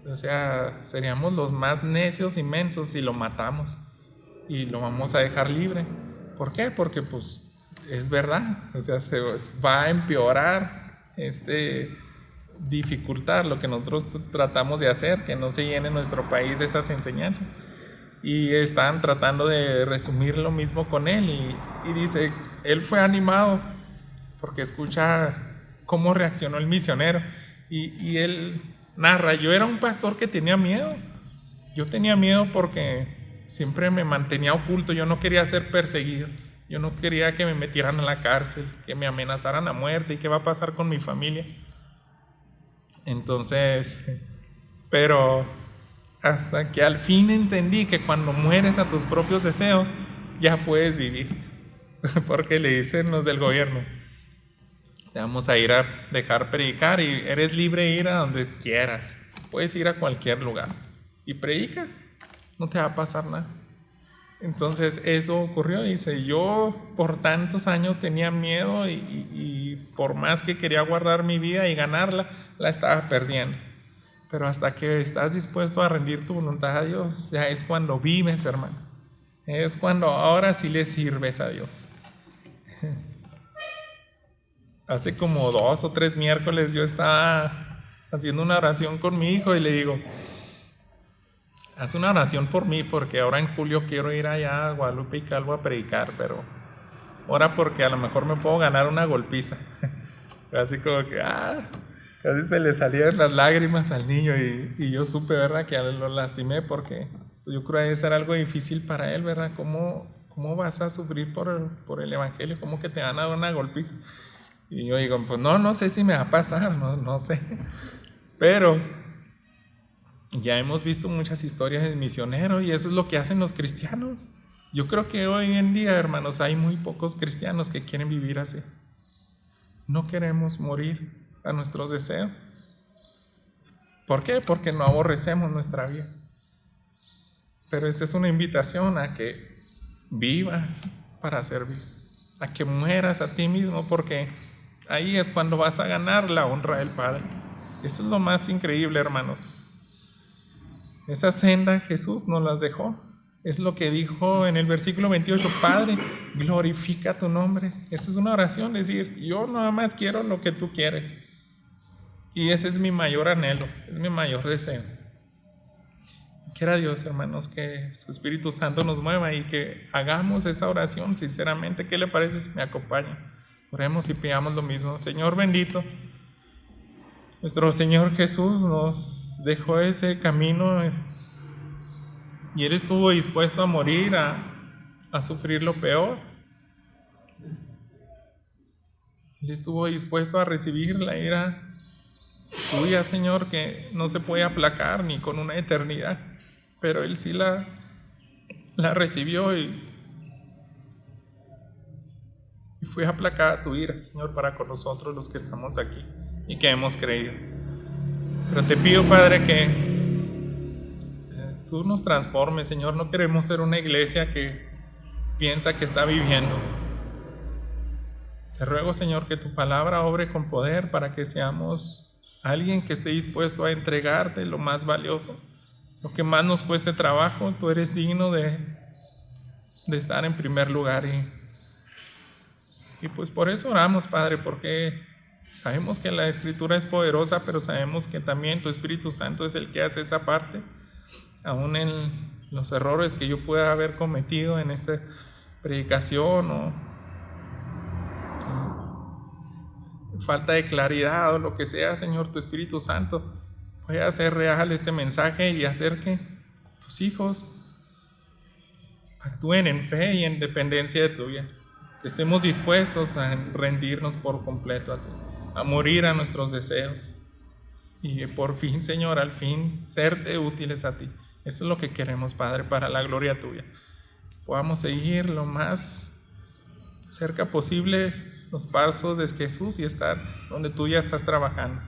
O sea, seríamos los más necios y mensos si lo matamos y lo vamos a dejar libre. ¿Por qué? Porque pues es verdad, o sea, se va a empeorar dificultar lo que nosotros tratamos de hacer, que no se llene nuestro país de esas enseñanzas. Y están tratando de resumir lo mismo con él y dice, él fue animado porque escucha cómo reaccionó el misionero y él narra, yo era un pastor que tenía miedo, yo tenía miedo porque siempre me mantenía oculto, yo no quería ser perseguido, yo no quería que me metieran a la cárcel, que me amenazaran a muerte y qué va a pasar con mi familia. Entonces, pero hasta que al fin entendí que cuando mueres a tus propios deseos, ya puedes vivir. Porque le dicen los del gobierno, te vamos a ir a dejar predicar y eres libre de ir a donde quieras. Puedes ir a cualquier lugar y predica, no te va a pasar nada. Entonces eso ocurrió, dice, yo por tantos años tenía miedo y por más que quería guardar mi vida y ganarla, la estaba perdiendo. Pero hasta que estás dispuesto a rendir tu voluntad a Dios, ya es cuando vives, hermano. Es cuando ahora sí le sirves a Dios. Hace como 2 o 3 miércoles yo estaba haciendo una oración con mi hijo y le digo, haz una oración por mí porque ahora en julio quiero ir allá a Guadalupe y Calvo a predicar, pero ora porque a lo mejor me puedo ganar una golpiza. Así como que, casi se le salían las lágrimas al niño y yo supe, ¿verdad? Que lo lastimé porque yo creo que debe ser algo difícil para él, ¿verdad? ¿Cómo vas a sufrir por el evangelio? ¿Cómo que te van a dar una golpiza? Y yo digo, pues no sé si me va a pasar, no sé. Pero ya hemos visto muchas historias de misioneros y eso es lo que hacen los cristianos. Yo creo que hoy en día, hermanos, hay muy pocos cristianos que quieren vivir así. No queremos morir a nuestros deseos. ¿Por qué? Porque no aborrecemos nuestra vida. Pero esta es una invitación a que vivas para servir, a que mueras a ti mismo, porque ahí es cuando vas a ganar la honra del Padre. Eso es lo más increíble, hermanos. Esa senda Jesús nos las dejó. Es lo que dijo en el versículo 28, Padre, glorifica tu nombre. Esa es una oración, es decir, yo nada más quiero lo que tú quieres. Y ese es mi mayor anhelo, es mi mayor deseo. Quiera Dios, hermanos, que su Espíritu Santo nos mueva y que hagamos esa oración sinceramente. ¿Qué le parece si me acompaña? Oremos y pidamos lo mismo. Señor bendito, nuestro Señor Jesús nos dejó ese camino y Él estuvo dispuesto a morir, a sufrir lo peor. Él estuvo dispuesto a recibir la ira tuya, Señor, que no se puede aplacar ni con una eternidad, pero Él sí la recibió y fue aplacada tu ira, Señor, para con nosotros los que estamos aquí y que hemos creído. Pero te pido, Padre, que tú nos transformes, Señor. No queremos ser una iglesia que piensa que está viviendo. Te ruego, Señor, que tu palabra obre con poder para que seamos alguien que esté dispuesto a entregarte lo más valioso, lo que más nos cueste trabajo. Tú eres digno de estar en primer lugar y pues por eso oramos, Padre, porque sabemos que la Escritura es poderosa, pero sabemos que también tu Espíritu Santo es el que hace esa parte, aún en los errores que yo pueda haber cometido en esta predicación o falta de claridad o lo que sea, Señor, tu Espíritu Santo puede hacer real este mensaje y hacer que tus hijos actúen en fe y en dependencia de tuya, que estemos dispuestos a rendirnos por completo a ti, a morir a nuestros deseos y por fin, Señor, al fin serte útiles a ti. Eso es lo que queremos, Padre, para la gloria tuya. Que podamos seguir lo más cerca posible los pasos de Jesús y estar donde tú ya estás trabajando.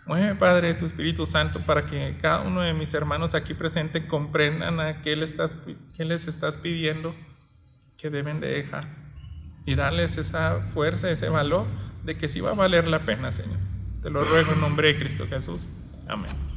Mueve, Padre, tu Espíritu Santo para que cada uno de mis hermanos aquí presentes comprendan a qué les estás pidiendo que deben de dejar y darles esa fuerza, ese valor de que sí va a valer la pena, Señor. Te lo ruego en nombre de Cristo Jesús. Amén.